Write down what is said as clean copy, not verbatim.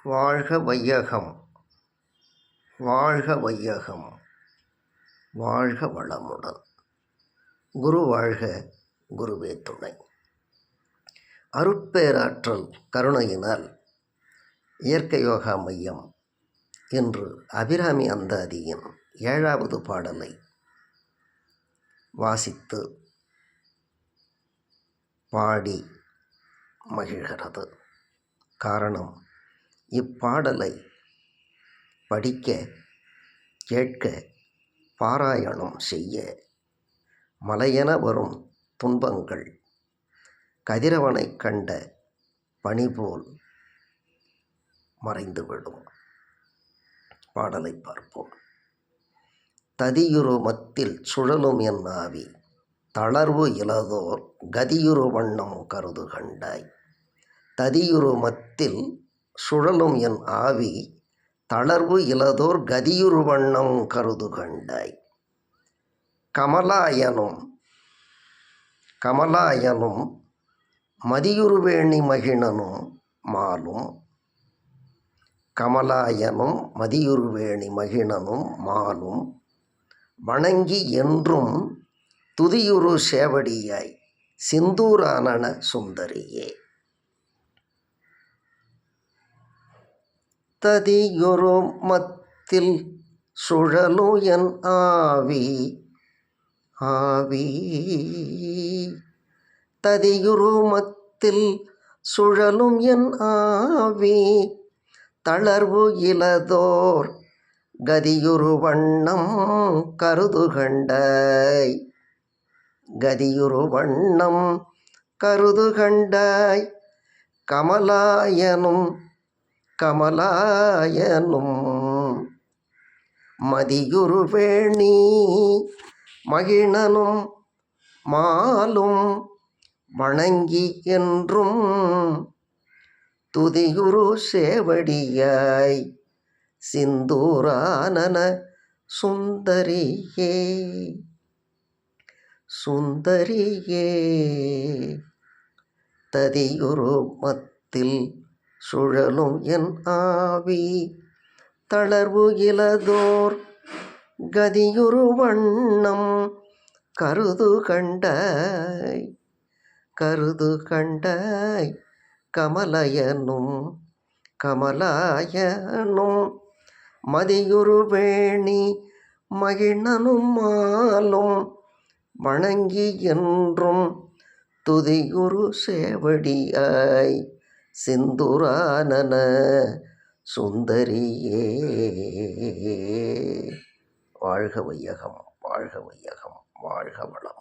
வாழ்க வையகம், வாழ்க வையகம், வாழ்க வளமுடன். குரு வாழ்க, குருவே துணை. அருட்பேராற்றல் கருணையினால் இயற்கை யோகா மையம் இன்று அபிராமி அந்தாதியின் 7வது பாடலை வாசித்து பாடி மகிழ்கிறது. காரணம், இப்பாடலை படிக்க, கேட்க, பாராயணம் செய்ய மலையென வரும் துன்பங்கள் கதிரவனை கண்ட பனி போல் மறைந்துவிடும். பாடலை பார்ப்போம். ததியுரு மத்தில் சுழலும் என் ஆவி, தளர்வு இலதோர் கதியுரு வண்ணம் கருது கண்டாய். ததியுரு மத்தில் சுழலும் என் ஆவி, தளர்வு இலதோர் கதியுரு வண்ணம் கருது கண்டாய். கமலாயனும் மதியுருவேணி மகிழனும் மாலும். கமலாயனும் மதியுருவேணி மகிழனும் மாலும், வணங்கி என்றும் துதியுரு சேவடியாய் சிந்தூரானன சுந்தரியே. ததியுரு மத்தில் சுழலும் என் ஆவி, ததியுரு மத்தில் சுழலும் என் ஆவி, தளர்வு இலதோர் கதியுரு வண்ணம் கருது கண்டாய். கதியுரு வண்ணம் கருது கண்டாய். கமலாயனும் மதியுருவேணி மகிழனும் மாலும், வணங்கி என்றும் துதியுரு சேவடியாய் சிந்தூரானன சுந்தரியே. ததியுரு மத்தில் சுழலும் என் ஆவி, தளர்வு இலதோர் கதியுரு வண்ணம் கருது கண்டாய். கமலாயனும் மதியுருவேணி மகிழனும் மாலும், வணங்கி என்றும் துதியுரு சேவடியாய் சிந்துரானன சுந்தரியே. வாழ்க வையகம், வாழ்க வையகம், வாழ்க வளம்.